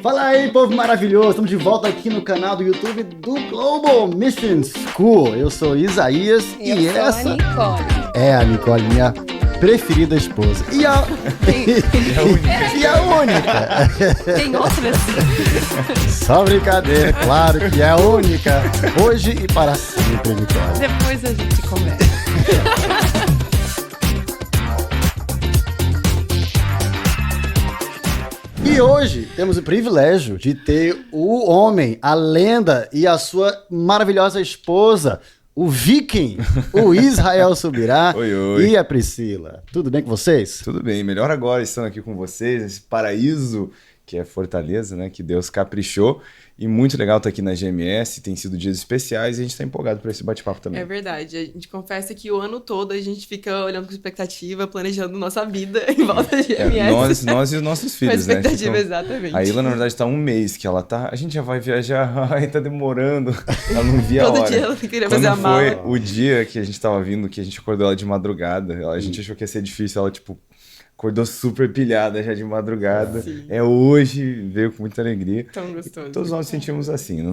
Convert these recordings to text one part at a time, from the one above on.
Fala aí, povo maravilhoso! Estamos de volta aqui no canal do YouTube do Global Mission School. Eu sou Isaías e essa a Nicole. é a Nicole, minha preferida esposa. E a única. Tem outras? Só brincadeira, claro que é a única. Hoje e para sempre, Nicole. Depois a gente conversa. E hoje temos o privilégio de ter o homem, a lenda e a sua maravilhosa esposa, o Viking, o Israel Subirá. Oi, oi. E a Priscila. Tudo bem com vocês? Tudo bem, melhor agora estando aqui com vocês, nesse paraíso que é Fortaleza, né? Que Deus caprichou. E muito legal estar aqui na GMS, tem sido dias especiais e a gente está empolgado por esse bate-papo também. É verdade, a gente confessa que o ano todo a gente fica olhando com expectativa, planejando nossa vida em volta da GMS. Nós e os nossos filhos, com expectativa, né? exatamente. A Ilha, na verdade, está um mês que ela tá... A gente já vai viajar, ai, tá demorando. Ela não via a hora. Todo dia ela queria fazer a Quando mala. foi o dia que a gente tava vindo, que a gente acordou ela de madrugada, a gente achou que ia ser difícil, ela, tipo... Acordou super pilhada já de madrugada. Sim. É hoje, veio com muita alegria. Tão gostoso. Todos nós sentimos assim.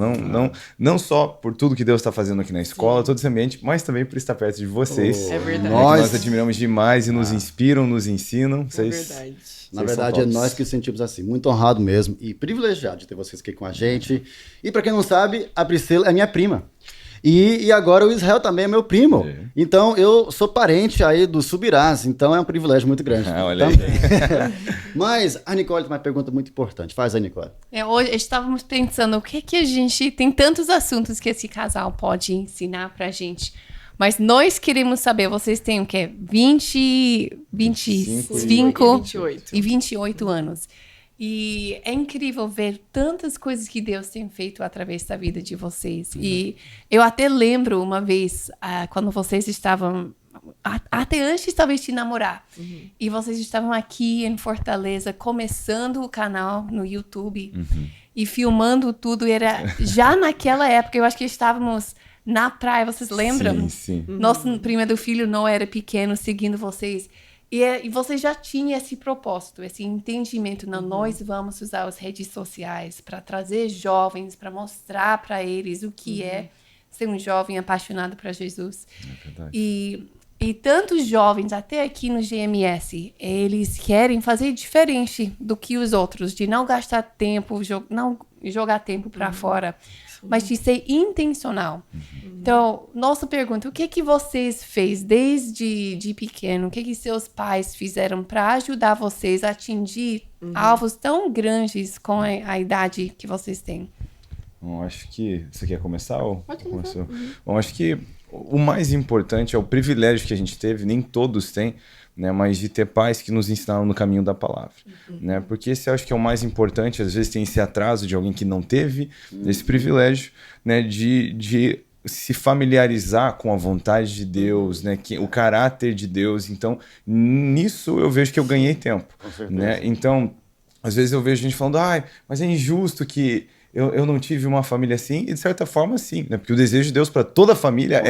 Não só por tudo que Deus está fazendo aqui na escola, todo esse ambiente, mas também por estar perto de vocês. É verdade. Nós admiramos demais e nos inspiram, nos ensinam. É Vocês, verdade. Na vocês verdade, são é tops. nós que nos sentimos assim, muito honrado mesmo e privilegiado de ter vocês aqui com a gente. E para quem não sabe, a Priscila é minha prima. E agora o Israel também é meu primo. É. Então eu sou parente aí dos Subirás, então é um privilégio muito grande. Olha aí. Mas a Nicole tem uma pergunta muito importante. Faz aí, Nicole. Hoje estávamos pensando o que a gente... Tem tantos assuntos que esse casal pode ensinar pra gente. Mas nós queremos saber, vocês têm o quê? 25 28. e 28 anos. E é incrível ver tantas coisas que Deus tem feito através da vida de vocês. E eu até lembro uma vez, quando vocês estavam, até antes talvez de namorar, e vocês estavam aqui em Fortaleza, começando o canal no YouTube e filmando tudo. Era já naquela época, eu acho que estávamos na praia, vocês lembram? Sim, sim. Nosso primeiro filho não era pequeno, seguindo vocês. E você já tinha esse propósito, esse entendimento. Não, nós vamos usar as redes sociais para trazer jovens, para mostrar para eles o que é ser um jovem apaixonado por Jesus. É verdade. E tantos jovens, até aqui no GMS, eles querem fazer diferente do que os outros, de não gastar tempo, não jogar tempo para fora, mas de ser intencional. Então, nossa pergunta, o que vocês fez desde de pequeno? O que seus pais fizeram para ajudar vocês a atingir alvos tão grandes com a idade que vocês têm? Bom, acho que... Você quer começar? Ou Pode começar. começou? Bom, acho que o mais importante é o privilégio que a gente teve, nem todos têm, né, mas de ter pais que nos ensinaram no caminho da palavra, né, porque esse eu acho que é o mais importante. Às vezes tem esse atraso de alguém que não teve esse privilégio, né, de se familiarizar com a vontade de Deus, né, o caráter de Deus. Então, nisso eu vejo que eu ganhei tempo, né, então, às vezes eu vejo gente falando, mas é injusto que eu não tive uma família assim, e de certa forma sim, né? Porque o desejo de Deus para toda a família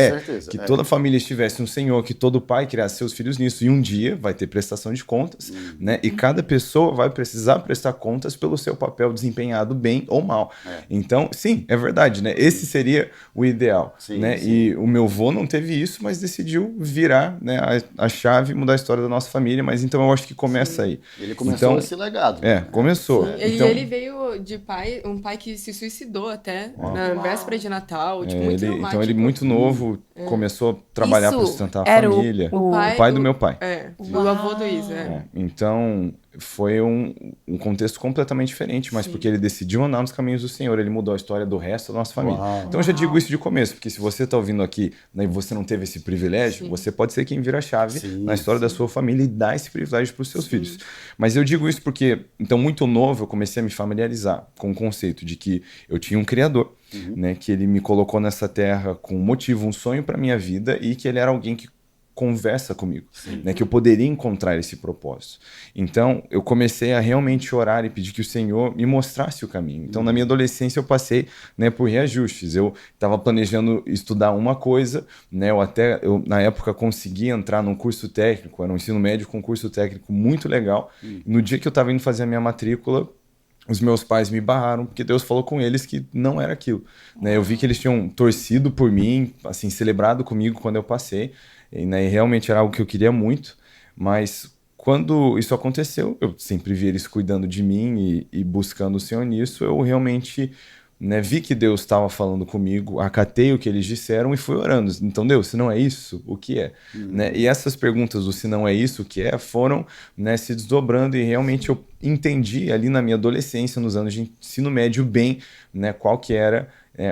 que toda a família estivesse no Senhor, que todo pai criasse seus filhos nisso, e um dia vai ter prestação de contas, né? E cada pessoa vai precisar prestar contas pelo seu papel desempenhado bem ou mal. Então, sim, é verdade, né? Esse seria o ideal, né? Sim. E o meu avô não teve isso, mas decidiu virar, né, a chave e mudar a história da nossa família, mas então eu acho que começa aí. Ele começou Então, esse legado. começou. Então, Ele veio de um pai que se suicidou até na véspera de Natal, tipo, muito traumático. então ele muito novo começou a trabalhar para Isso sustentar a era família. o pai do meu pai. O avô do Isa. Então foi um contexto completamente diferente, mas porque ele decidiu andar nos caminhos do Senhor, ele mudou a história do resto da nossa família. Então eu já digo isso de começo, porque se você está ouvindo aqui, né, e você não teve esse privilégio, você pode ser quem vira a chave na história da sua família e dá esse privilégio para os seus filhos. Mas eu digo isso porque, então, muito novo, eu comecei a me familiarizar com o conceito de que eu tinha um Criador, né, que ele me colocou nessa terra com um motivo, um sonho para minha vida, e que ele era alguém que conversa comigo, né, que eu poderia encontrar esse propósito. Então, eu comecei a realmente orar e pedir que o Senhor me mostrasse o caminho. Então, na minha adolescência, eu passei, né, por reajustes. Eu estava planejando estudar uma coisa, né, eu na época consegui entrar num curso técnico, era um ensino médio com um curso técnico muito legal. No dia que eu estava indo fazer a minha matrícula, os meus pais me barraram, porque Deus falou com eles que não era aquilo, né? Eu vi que eles tinham torcido por mim, assim, celebrado comigo quando eu passei, e, né, e realmente era algo que eu queria muito, mas quando isso aconteceu, eu sempre vi eles cuidando de mim e buscando o Senhor nisso, eu realmente, né, vi que Deus estava falando comigo, acatei o que eles disseram e fui orando. Então, Deus, se não é isso, o que é? Né? E essas perguntas do se não é isso, o que é, foram, né, se desdobrando e realmente eu entendi ali na minha adolescência, nos anos de ensino médio, bem, né, qual que era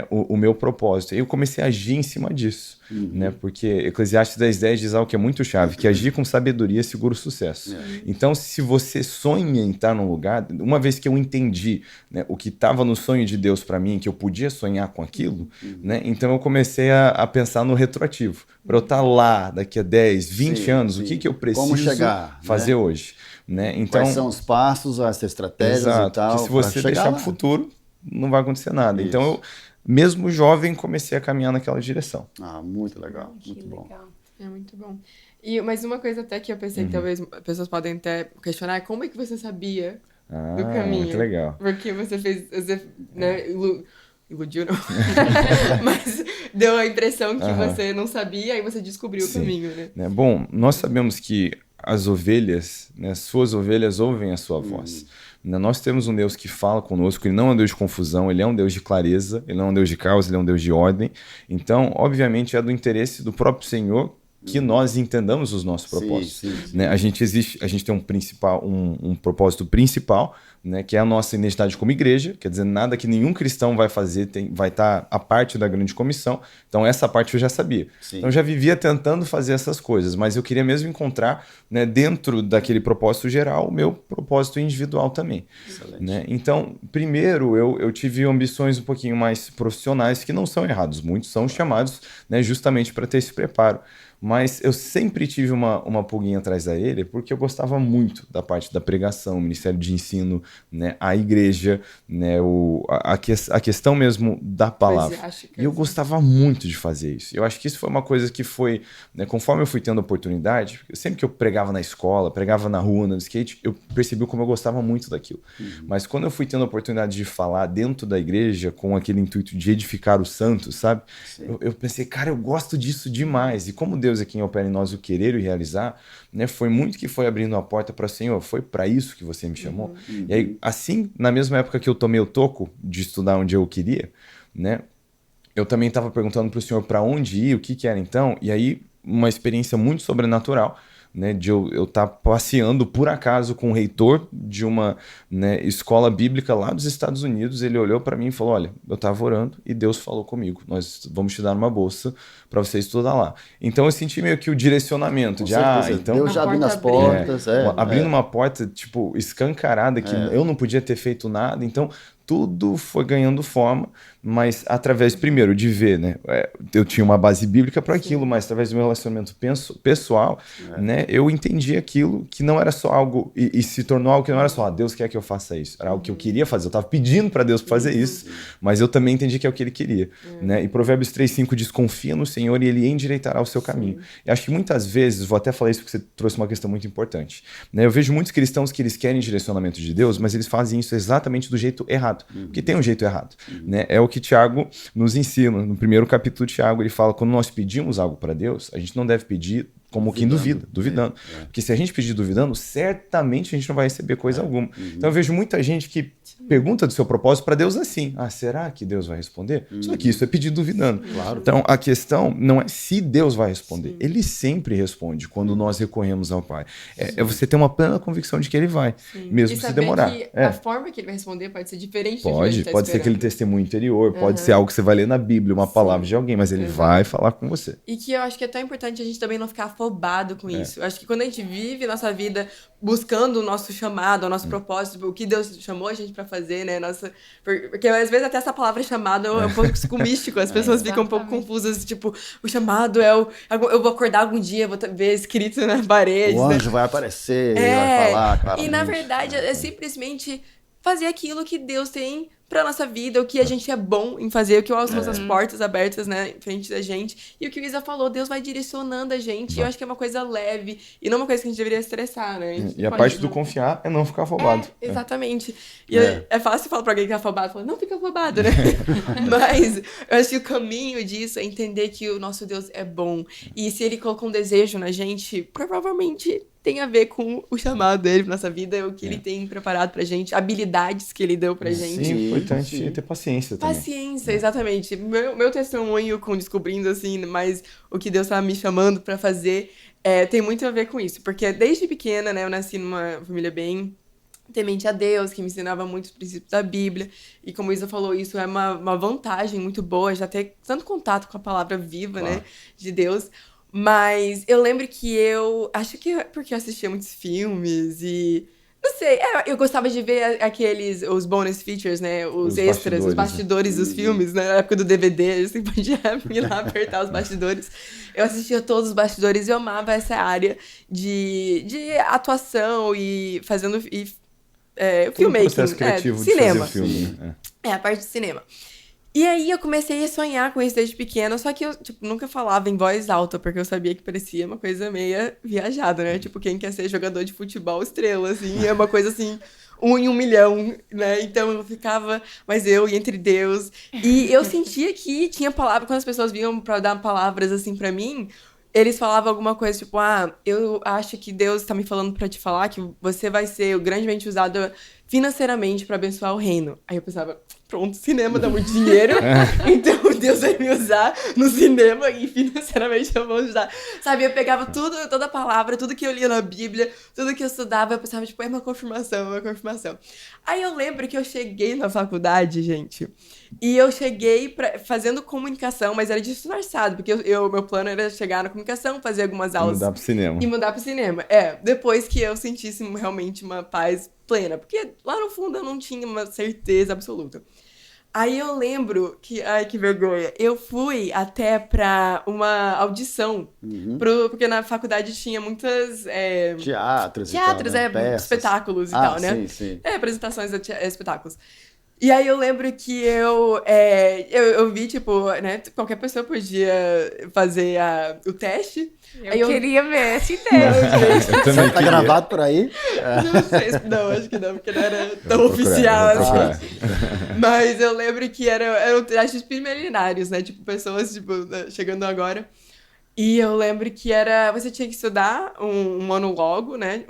o meu propósito. E eu comecei a agir em cima disso, né? Porque Eclesiastes 10:10 diz algo que é muito chave, que agir com sabedoria segura o sucesso. Então, se você sonha em estar num lugar, uma vez que eu entendi, né, o que estava no sonho de Deus para mim, que eu podia sonhar com aquilo, né? Então eu comecei a pensar no retroativo. Para eu estar lá daqui a 10, 20 anos, o que eu preciso como chegar, fazer hoje? Né? Então, quais são os passos, as estratégias exato, e tal. porque se você deixar para o futuro, não vai acontecer nada. Isso. Então eu, mesmo jovem, comecei a caminhar naquela direção. Ah, muito legal, Que muito bom. legal. É muito bom. Mas uma coisa até que eu pensei que talvez pessoas podem até questionar é como é que você sabia do caminho? Muito legal. Porque você fez, né, iludiu não, mas deu a impressão que você não sabia, aí você descobriu o caminho, né? Bom, nós sabemos que as ovelhas, né, suas ovelhas ouvem a sua voz. Nós temos um Deus que fala conosco, ele não é um Deus de confusão, ele é um Deus de clareza, ele não é um Deus de caos, ele é um Deus de ordem. Então, obviamente, é do interesse do próprio Senhor que nós entendamos os nossos propósitos. Sim. Né? A gente tem um propósito principal, né, que é a nossa identidade como igreja, quer dizer, nada que nenhum cristão vai fazer vai estar a parte da grande comissão. Então, essa parte eu já sabia. Sim. Então, eu já vivia tentando fazer essas coisas, mas eu queria mesmo encontrar, né, dentro daquele propósito geral, o meu propósito individual também. Né? Então, primeiro, eu tive ambições um pouquinho mais profissionais, que não são errados, muitos são chamados, né, justamente para ter esse preparo. Mas eu sempre tive uma pulguinha atrás da ele, porque eu gostava muito da parte da pregação, Ministério de Ensino, né, a igreja, né, a questão mesmo da palavra. E eu gostava muito de fazer isso. Eu acho que isso foi uma coisa que foi, né, conforme eu fui tendo oportunidade, sempre que eu pregava na escola, pregava na rua, no skate, eu percebi como eu gostava muito daquilo. Mas quando eu fui tendo a oportunidade de falar dentro da igreja, com aquele intuito de edificar os santos, sabe? Eu pensei, cara, eu gosto disso demais. E como Deus é quem opera em nós o querer e realizar, né, foi muito que foi abrindo a porta para o Senhor, foi para isso que você me chamou. E aí, assim, na mesma época que eu tomei o toco de estudar onde eu queria, né, eu também estava perguntando para o Senhor para onde ir, o que era então, e aí uma experiência muito sobrenatural, né, de eu estar passeando por acaso com o reitor de uma, né, escola bíblica lá dos Estados Unidos. Ele olhou para mim e falou, olha, eu estava orando e Deus falou comigo, nós vamos te dar uma bolsa para você estudar lá. Então eu senti meio que o direcionamento de, então Deus já abrindo as portas, abrindo uma porta tipo escancarada que eu não podia ter feito nada. Então tudo foi ganhando forma, mas através, primeiro, de ver, né? Eu tinha uma base bíblica para aquilo, mas através do meu relacionamento pessoal, né? Eu entendi aquilo que não era só algo, e se tornou algo que não era só, Deus quer que eu faça isso. Era algo que eu queria fazer. Eu estava pedindo para Deus fazer isso, mas eu também entendi que é o que Ele queria. Né? E Provérbios 3:5 diz, confia no Senhor e Ele endireitará o seu caminho. E acho que muitas vezes, vou até falar isso porque você trouxe uma questão muito importante, né? Eu vejo muitos cristãos que eles querem direcionamento de Deus, mas eles fazem isso exatamente do jeito errado. Porque tem um jeito errado, né? É o que Tiago nos ensina. No primeiro capítulo de Tiago, ele fala, quando nós pedimos algo para Deus, a gente não deve pedir como quem duvidando. Porque se a gente pedir duvidando, certamente a gente não vai receber coisa alguma. Então eu vejo muita gente que pergunta do seu propósito para Deus assim, será que Deus vai responder? Só que isso é pedir duvidando. Claro. Então a questão não é se Deus vai responder. Ele sempre responde quando nós recorremos ao Pai. É você ter uma plena convicção de que Ele vai, mesmo se demorar. Que a forma que Ele vai responder pode ser diferente do que a gente tá pode ser aquele testemunho interior, pode ser algo que você vai ler na Bíblia, uma palavra de alguém, mas Ele vai falar com você. E que eu acho que é tão importante a gente também não ficar afobado com isso. Eu acho que quando a gente vive nossa vida buscando o nosso chamado, o nosso propósito, o que Deus chamou a gente pra fazer, né? Porque às vezes até essa palavra chamado é um pouco místico, as pessoas ficam um pouco confusas, tipo, o chamado eu vou acordar algum dia, vou ver escrito na parede. O anjo vai aparecer, vai falar. E na verdade é simplesmente fazer aquilo que Deus tem pra nossa vida, o que a gente é bom em fazer, o que são as portas abertas, né, em frente da gente. E o que o Isa falou, Deus vai direcionando a gente. E eu acho que é uma coisa leve e não uma coisa que a gente deveria estressar, né? E a parte do confiar é não ficar afobado. Exatamente. E é fácil falar pra alguém que é afobado, falar, não fica afobado, né? Mas eu acho que o caminho disso é entender que o nosso Deus é bom. E se ele colocou um desejo na gente, provavelmente tem a ver com o chamado dele pra nossa vida, o que ele tem preparado pra gente, habilidades que ele deu pra gente. Sim, é importante ter paciência também. Paciência, exatamente. Meu testemunho com descobrindo, assim, mais o que Deus tá me chamando pra fazer, tem muito a ver com isso. Porque desde pequena, né, eu nasci numa família bem temente a Deus, que me ensinava muitos princípios da Bíblia. E como a Isa falou, isso é uma vantagem muito boa, já ter tanto contato com a palavra viva, né, de Deus. Mas eu lembro que acho que porque eu assistia muitos filmes e... Não sei, eu gostava de ver os bonus features, né? Os extras, os bastidores dos filmes, né? Na época do DVD, eu sempre podia ir lá apertar os bastidores. Eu assistia todos os bastidores e eu amava essa área de atuação e fazendo... filmmaking, processo criativo de cinema. Fazer o filme, né? A parte de cinema. E aí eu comecei a sonhar com isso desde pequena, só que eu, nunca falava em voz alta, porque eu sabia que parecia uma coisa meio viajada, né? Tipo, quem quer ser jogador de futebol estrela, assim, é uma coisa assim, 1 em 1 milhão, né? Então eu ficava, mas eu e entre Deus. E eu sentia que tinha palavra, quando as pessoas vinham pra dar palavras assim pra mim, eles falavam alguma coisa tipo, eu acho que Deus tá me falando pra te falar que você vai ser grandemente usado financeiramente pra abençoar o reino. Aí eu pensava, pronto, cinema dá muito dinheiro, então Deus vai me usar no cinema e financeiramente eu vou ajudar. Sabe, eu pegava toda a palavra, tudo que eu lia na Bíblia, tudo que eu estudava, eu pensava, tipo, é uma confirmação. Aí eu lembro que eu cheguei na faculdade, gente, e eu cheguei fazendo comunicação, mas era disfarçado, porque meu plano era chegar na comunicação, fazer algumas aulas. E mudar pro cinema. Depois que eu sentisse realmente uma paz plena, porque lá no fundo eu não tinha uma certeza absoluta. Aí eu lembro que, ai que vergonha, eu fui até pra uma audição, porque na faculdade tinha muitas... Teatros, peças. Espetáculos e tal, né? Sim. Apresentações de espetáculos. E aí eu lembro que eu vi, tipo, né, qualquer pessoa podia fazer o teste. Eu queria ver esse teste. Eu também Tá gravado por aí? Não sei, não, acho que não, porque não era tão oficial assim. Mas eu lembro que eram testes preliminares, né, tipo, pessoas, tipo, chegando agora. E eu lembro que você tinha que estudar um monólogo, né,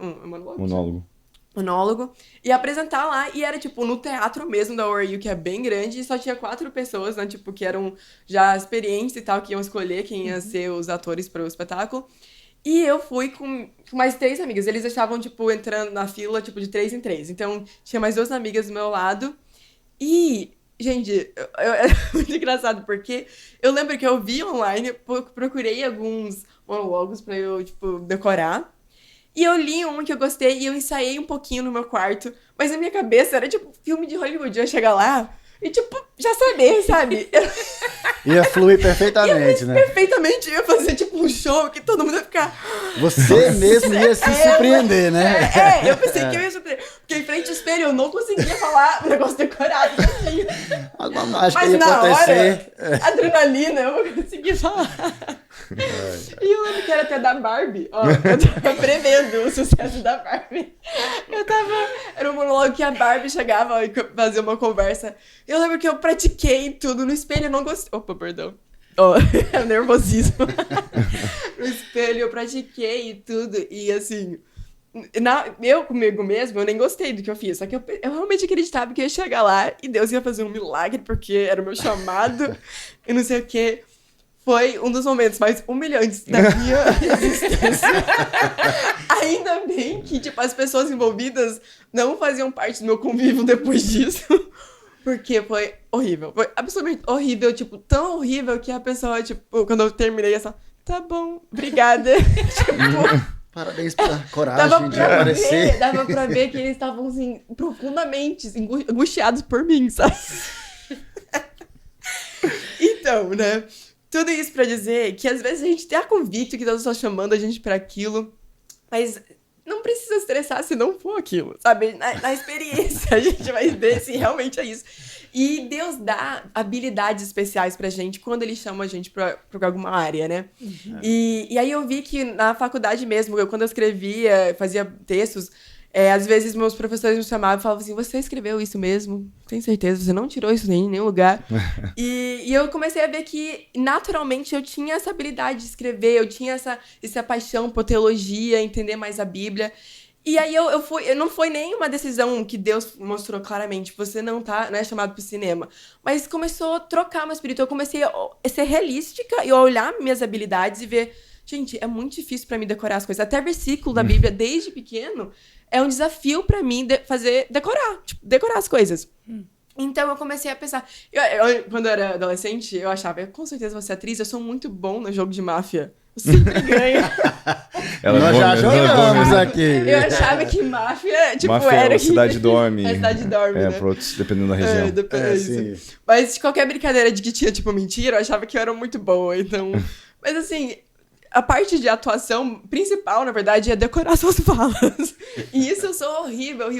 monólogo, e apresentar lá, e era, tipo, no teatro mesmo da ORU, que é bem grande, e só tinha 4 pessoas, né, tipo, que eram já experientes e tal, que iam escolher quem ia ser os atores para o espetáculo. E eu fui com mais 3 amigas, eles estavam, tipo, entrando na fila, tipo, de 3 em 3. Então, tinha mais 2 amigas do meu lado, e... Gente, é muito engraçado, porque eu lembro que eu vi online, procurei alguns monólogos pra eu, tipo, decorar. E eu li um que eu gostei e eu ensaiei um pouquinho no meu quarto. Mas na minha cabeça era tipo filme de Hollywood. Eu ia chegar lá e tipo, já saber, sabe? Ia fluir perfeitamente, né? Perfeitamente. Eu ia fazer tipo um show que todo mundo ia ficar... Você mesmo ia se surpreender, né? Eu pensei que eu ia surpreender. Porque em frente ao espelho eu não conseguia falar um negócio decorado. Acho que ia acontecer. Hora, adrenalina, eu vou conseguir falar. E eu lembro que era até da Barbie. Ó, eu tava prevendo o sucesso da Barbie. Era um monólogo que a Barbie chegava e fazia uma conversa. Eu lembro que eu pratiquei tudo no espelho, eu não gostei. Opa, perdão. É nervosismo. No espelho eu pratiquei tudo. E assim, eu comigo mesmo, eu nem gostei do que eu fiz. Só que eu realmente acreditava que eu ia chegar lá e Deus ia fazer um milagre, porque era o meu chamado e não sei o quê. Foi um dos momentos mais humilhantes da minha existência. Ainda bem que, tipo, as pessoas envolvidas não faziam parte do meu convívio depois disso. Porque foi horrível. Foi absolutamente horrível, tipo, tão horrível que a pessoa, tipo, quando eu terminei, essa, tá bom, obrigada. Tipo... Parabéns pela coragem de aparecer. Dava pra ver que eles estavam, assim, profundamente angustiados por mim, sabe? Então, né... Tudo isso pra dizer que às vezes a gente tem a convicto que Deus está chamando a gente pra aquilo, mas não precisa estressar se não for aquilo, sabe? Na experiência a gente vai ver se realmente é isso. E Deus dá habilidades especiais pra gente quando Ele chama a gente pra alguma área, né? E aí eu vi que na faculdade mesmo, quando eu escrevia, fazia textos, às vezes meus professores me chamavam e falavam assim, você escreveu isso mesmo? Tem certeza? Você não tirou isso em nenhum lugar? E eu comecei a ver que, naturalmente, eu tinha essa habilidade de escrever, eu tinha essa paixão por teologia, entender mais a Bíblia. E aí não foi nem uma decisão que Deus mostrou claramente, você não é chamado para o cinema. Mas começou a trocar meu espírito, eu comecei a ser realística e a olhar minhas habilidades e ver, gente, é muito difícil para mim decorar as coisas. Até versículo da Bíblia, desde pequeno, é um desafio para mim decorar as coisas. Então eu comecei a pensar, quando eu era adolescente, eu achava, com certeza vou ser atriz, eu sou muito bom no jogo de máfia. Eu sempre ganho. Nós já jogamos aqui. Eu achava que máfia, máfia era a cidade dorme. A cidade dorme, né? Pra outros, dependendo da região. Sim. Mas de qualquer brincadeira de que tinha, mentira, eu achava que eu era muito boa, então... Mas assim, a parte de atuação principal, na verdade, é decorar suas falas. E isso eu sou horrível.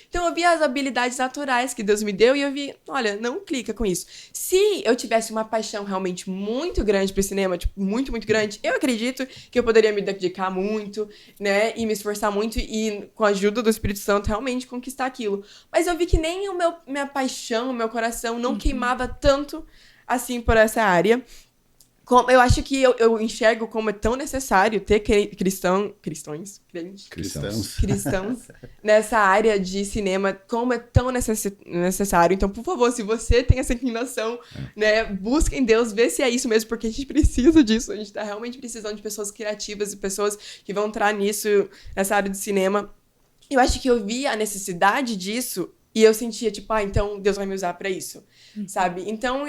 Então eu vi as habilidades naturais que Deus me deu e eu vi, olha, não clica com isso. Se eu tivesse uma paixão realmente muito grande pro cinema, muito, muito grande, eu acredito que eu poderia me dedicar muito, né, e me esforçar muito e, com a ajuda do Espírito Santo, realmente conquistar aquilo. Mas eu vi que nem minha paixão, meu coração não queimava tanto assim por essa área. Eu acho que eu enxergo como é tão necessário ter cristãos nessa área de cinema, como é tão necessário. Então, por favor, se você tem essa inclinação, né, busque em Deus, vê se é isso mesmo, porque a gente precisa disso. A gente tá realmente precisando de pessoas criativas e pessoas que vão entrar nessa área do cinema. Eu acho que eu vi a necessidade disso e eu sentia, então Deus vai me usar pra isso, sabe? Então,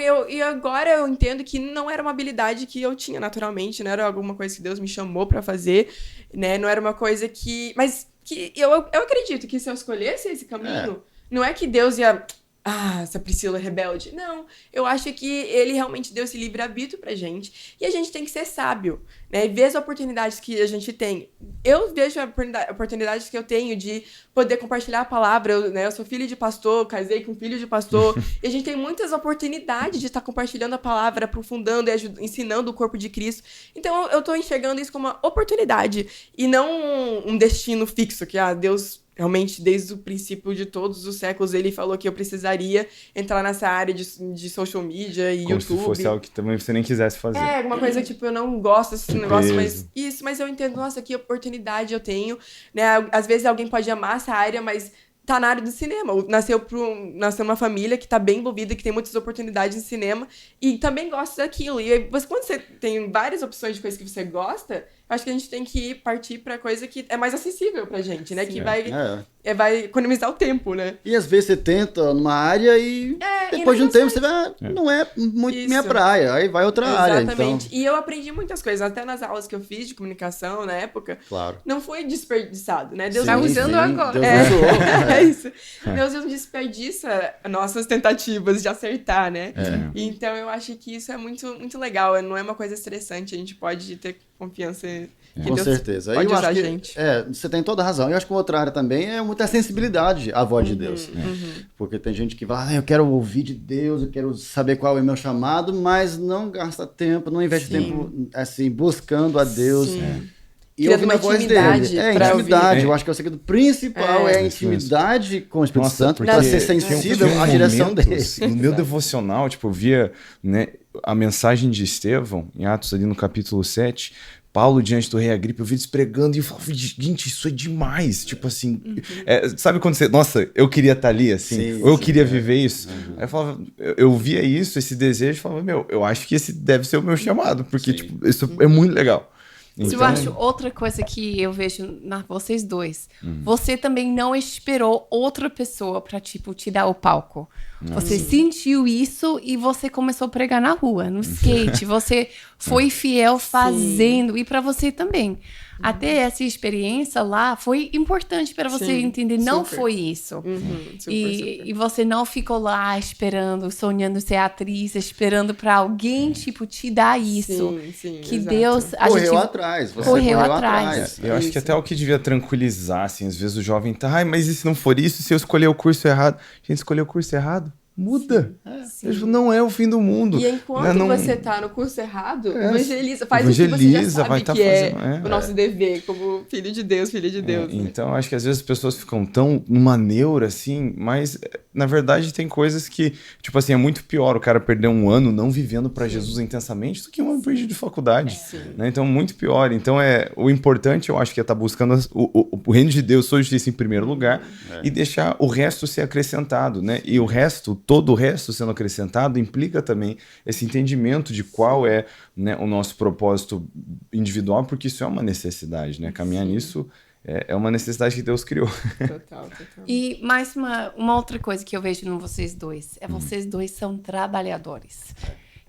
agora eu entendo que não era uma habilidade que eu tinha naturalmente, não era alguma coisa que Deus me chamou pra fazer, né? Não era uma coisa que... Mas que eu acredito que se eu escolhesse esse caminho, não é que Deus ia... essa Priscila rebelde. Não, eu acho que Ele realmente deu esse livre-arbítrio pra gente. E a gente tem que ser sábio, né? E ver as oportunidades que a gente tem. Eu vejo oportunidades que eu tenho de poder compartilhar a palavra. Eu sou filha de pastor, casei com filho de pastor. E a gente tem muitas oportunidades de estar compartilhando a palavra, aprofundando e ensinando o corpo de Cristo. Então, eu tô enxergando isso como uma oportunidade. E não um destino fixo, que Deus... Realmente, desde o princípio de todos os séculos, Ele falou que eu precisaria entrar nessa área de social media e como YouTube. Como se fosse algo que também você nem quisesse fazer. Alguma coisa eu não gosto desse negócio, mas eu entendo, nossa, que oportunidade eu tenho, né? Às vezes alguém pode amar essa área, mas tá na área do cinema. Nasceu numa família que tá bem envolvida, que tem muitas oportunidades em cinema e também gosta daquilo. E aí, quando você tem várias opções de coisas que você gosta, eu acho que a gente tem que partir pra coisa que é mais acessível pra gente, né? Sim, que vai economizar o tempo, né? E às vezes você tenta numa área e depois de um tempo você vai, não é muito minha praia, aí vai outra área. Exatamente. Então... E eu aprendi muitas coisas, até nas aulas que eu fiz de comunicação na época. Claro. Não foi desperdiçado, né? Deus tá usando agora. Deus usou. É isso. Deus não desperdiça nossas tentativas de acertar, né? Então eu acho que isso é muito, muito legal. Não é uma coisa estressante, a gente pode ter confiança que com Deus certeza. pode eu usar acho a que, gente. Você tem toda a razão. Eu acho que uma outra área também é muita sensibilidade à voz de Deus. Porque tem gente que vai, eu quero ouvir de Deus, eu quero saber qual é o meu chamado, mas não gasta tempo, não investe tempo assim, buscando a Deus. E ouvindo a voz dele. Intimidade. Eu acho que o segredo principal é a intimidade com o Espírito Santo para ser sensível à direção dele. No meu devocional, eu via, né, a mensagem de Estevão, em Atos ali no capítulo 7, Paulo diante do rei Agripa, eu vi eles pregando e eu falava, gente, isso é demais. Sabe quando você, nossa, eu queria estar ali, assim, ou eu queria viver isso. Aí eu falava, eu via isso, esse desejo, e falava, eu acho que esse deve ser o meu chamado, porque, isso é muito legal. Então... Eu acho outra coisa que eu vejo na vocês dois. Você também não esperou outra pessoa pra, te dar o palco. Você sentiu isso e você começou a pregar na rua, no skate. Você foi fiel fazendo. E pra você também. Até essa experiência lá foi importante para você entender, não foi isso. E você não ficou lá esperando, sonhando ser atriz, esperando para alguém, tipo, te dar isso. Que exato. Deus... Correu atrás. Você correu atrás. Eu acho que até o que devia tranquilizar, assim, às vezes o jovem tá, ai, mas e se não for isso, se eu escolher o curso errado? Gente, escolher o curso errado? Muda. Não é o fim do mundo. E enquanto você tá no curso errado, evangeliza, faz o que você já sabe que é o nosso dever como filho de Deus, filha de Deus. Né? Então, acho que às vezes as pessoas ficam tão numa neura, assim, mas na verdade tem coisas que, tipo assim, é muito pior o cara perder um ano não vivendo para Jesus intensamente do que um ano perdido de faculdade. Né? Então, muito pior. Então, o importante, eu acho que é estar buscando o reino de Deus, sua justiça em primeiro lugar e deixar o resto ser acrescentado, né? E o resto, todo o resto sendo acrescentado implica também esse entendimento de qual é, né, o nosso propósito individual, porque isso é uma necessidade, né? Caminhar nisso é uma necessidade que Deus criou. Total. E mais uma outra coisa que eu vejo em vocês dois, vocês dois são trabalhadores.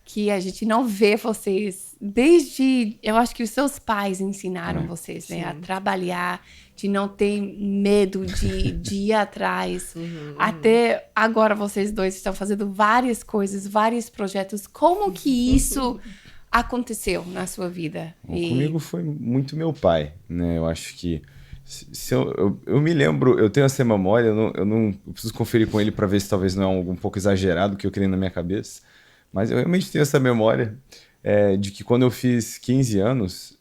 Que a gente não vê vocês desde... Eu acho que os seus pais ensinaram vocês, né? A trabalhar, de não ter medo de ir atrás. Até agora vocês dois estão fazendo várias coisas, vários projetos. Como que isso aconteceu na sua vida? Comigo foi muito meu pai, né? Eu acho que... eu me lembro, eu tenho essa memória, eu preciso conferir com ele para ver se talvez não é algo um pouco exagerado que eu criei na minha cabeça. Mas eu realmente tenho essa memória de que quando eu fiz 15 anos,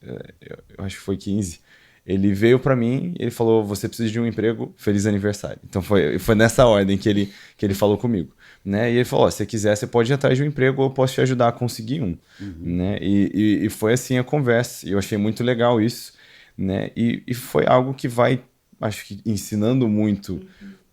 eu acho que foi 15, ele veio para mim e ele falou, você precisa de um emprego, feliz aniversário. Então foi nessa ordem que ele falou comigo. Né? E ele falou, se você quiser, você pode ir atrás de um emprego ou eu posso te ajudar a conseguir um. Né? E foi assim a conversa. E eu achei muito legal isso. Né? E foi algo que vai, acho que ensinando muito...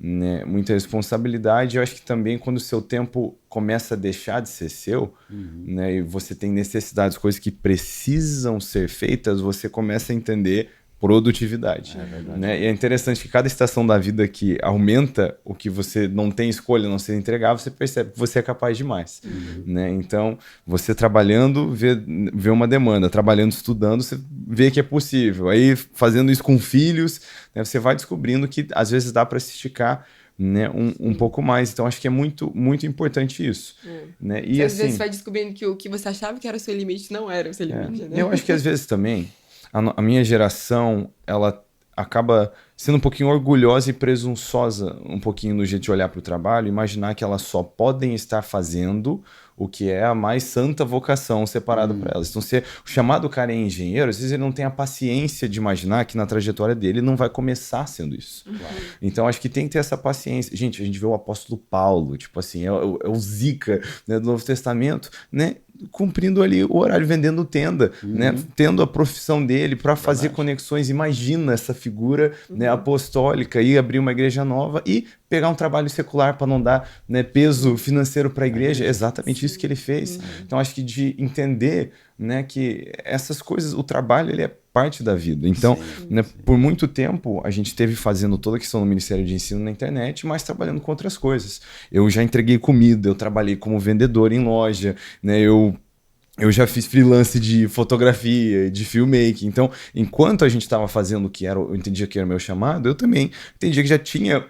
Né, muita responsabilidade. Eu acho que também quando o seu tempo começa a deixar de ser seu, né, e você tem necessidades, coisas que precisam ser feitas, você começa a entender produtividade. Né? E é interessante que cada estação da vida que aumenta o que você não tem escolha, não se entregar, você percebe que você é capaz de mais. Né? Então, você trabalhando, vê uma demanda, trabalhando, estudando, você vê que é possível. Aí, fazendo isso com filhos, né, você vai descobrindo que às vezes dá para se esticar, né, um pouco mais. Então, acho que é muito, muito importante isso. Né? E às assim, vezes você vai descobrindo que o que você achava que era o seu limite não era o seu limite. Né? Eu acho que às vezes também a minha geração, ela acaba sendo um pouquinho orgulhosa e presunçosa um pouquinho no jeito de olhar para o trabalho, imaginar que elas só podem estar fazendo o que é a mais santa vocação separada para elas. Então, se o chamado cara é engenheiro, às vezes ele não tem a paciência de imaginar que na trajetória dele não vai começar sendo isso. Então, acho que tem que ter essa paciência. Gente, a gente vê o apóstolo Paulo, tipo assim, é o Zica, né, do Novo Testamento, né, cumprindo ali o horário, vendendo tenda, né, tendo a profissão dele para fazer conexões. Imagina essa figura, né, apostólica, ir abrir uma igreja nova e pegar um trabalho secular para não dar, né, peso financeiro para a igreja. É exatamente isso que ele fez. Então, acho que de entender, né, que essas coisas, o trabalho, ele é parte da vida. Então, né, por muito tempo, a gente esteve fazendo toda a questão do Ministério de Ensino na internet, mas trabalhando com outras coisas. Eu já entreguei comida, eu trabalhei como vendedor em loja, né, eu já fiz freelance de fotografia, de filmmaking. Então, enquanto a gente estava fazendo o que era, eu entendia que era o meu chamado, eu também entendia que já tinha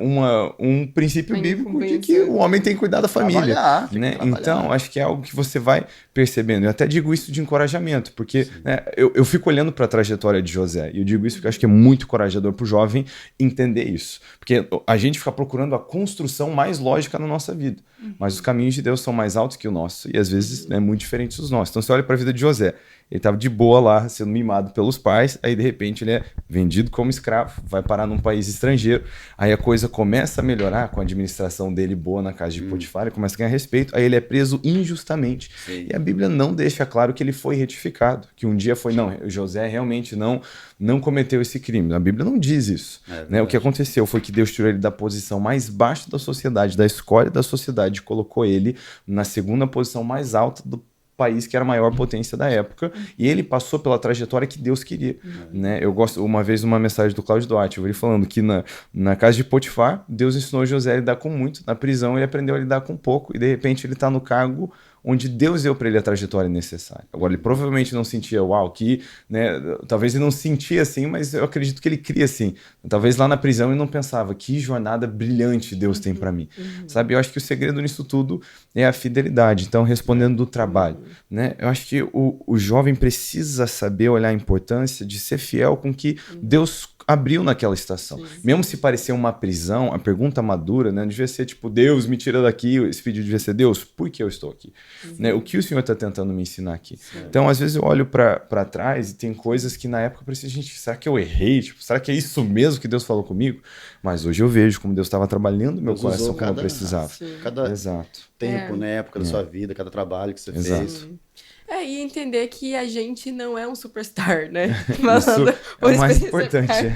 um princípio bíblico de que o homem tem que cuidar da família. Né? Então, acho que é algo que você vai percebendo. Eu até digo isso de encorajamento, porque né, eu fico olhando para a trajetória de José, e eu digo isso porque acho que é muito encorajador para o jovem entender isso. Porque a gente fica procurando a construção mais lógica na nossa vida, mas os caminhos de Deus são mais altos que o nosso, e às vezes é muito diferentes dos nossos. Então você olha para a vida de José, ele estava de boa lá, sendo mimado pelos pais, aí de repente ele é vendido como escravo, vai parar num país estrangeiro, aí a coisa começa a melhorar com a administração dele boa na casa de Potifar, ele começa a ganhar respeito, aí ele é preso injustamente. E a Bíblia não deixa claro que ele foi retificado, que um dia foi, não, José realmente não cometeu esse crime. A Bíblia não diz isso. Né? O que aconteceu foi que Deus tirou ele da posição mais baixa da sociedade, da escória da sociedade, e colocou ele na segunda posição mais alta do país que era a maior potência da época, e ele passou pela trajetória que Deus queria. Né? Eu gosto, uma vez, uma mensagem do Cláudio Duarte, eu vi ele falando que na casa de Potifar, Deus ensinou José a lidar com muito, na prisão ele aprendeu a lidar com pouco, e de repente ele está no cargo onde Deus deu para ele a trajetória necessária. Agora, ele provavelmente não sentia, né, talvez ele não sentia assim, mas eu acredito que ele cria assim. Talvez lá na prisão ele não pensava, que jornada brilhante Deus tem para mim. Sabe, eu acho que o segredo nisso tudo é a fidelidade. Então, respondendo do trabalho, né, eu acho que o jovem precisa saber olhar a importância de ser fiel com que Deus abriu naquela estação. Sim. Mesmo se parecer uma prisão, a pergunta madura, né, devia ser tipo, Deus me tira daqui, esse pedido devia ser, Deus, por que eu estou aqui? Né, o que o Senhor está tentando me ensinar aqui? Sim. Então, às vezes eu olho para trás e tem coisas que na época eu pensei, gente, será que eu errei? Tipo, será que é isso mesmo que Deus falou comigo? Mas hoje eu vejo como Deus estava trabalhando meu coração como eu precisava. Cada Exato. tempo, né, época da sua vida, cada trabalho que você fez. E entender que a gente não é um superstar, né? Isso é o mais importante.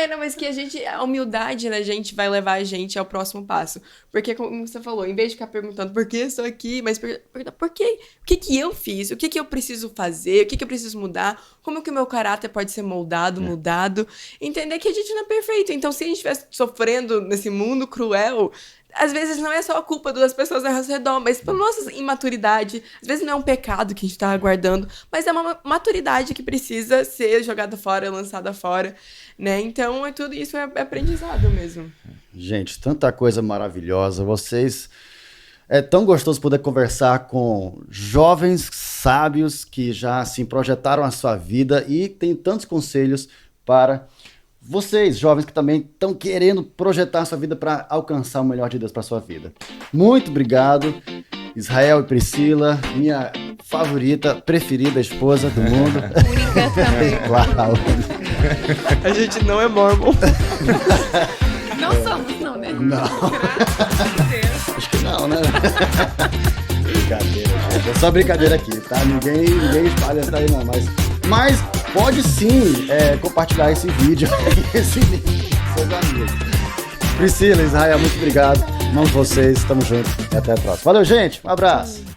Não, mas que a humildade na gente vai levar a gente ao próximo passo. Porque, como você falou, em vez de ficar perguntando por que eu estou aqui, mas perguntar por quê? O que eu fiz? O que eu preciso fazer? O que eu preciso mudar? Como que o meu caráter pode ser moldado, mudado? Entender que a gente não é perfeito. Então, se a gente estiver sofrendo nesse mundo cruel, às vezes não é só a culpa das pessoas ao nosso redor, mas pela nossa imaturidade. Às vezes não é um pecado que a gente tá aguardando, mas é uma maturidade que precisa ser jogada fora, lançada fora, né? Então, tudo isso é aprendizado mesmo. Gente, tanta coisa maravilhosa. Vocês... É tão gostoso poder conversar com jovens sábios que já assim, projetaram a sua vida e tem tantos conselhos para... vocês, jovens que também estão querendo projetar a sua vida para alcançar o melhor de Deus para sua vida. Muito obrigado, Israel e Priscila, minha favorita, preferida esposa do mundo. Única também. Claro. A gente não é mormon. Não somos, não, né? Não. Acho que não, né? Brincadeira, gente. É só brincadeira aqui, tá? Ninguém espalha isso daí, não. Mas pode sim compartilhar esse vídeo, esse link com seus amigos. Priscila, Israel, muito obrigado. Amamos vocês, tamo junto e até a próxima. Valeu, gente. Um abraço.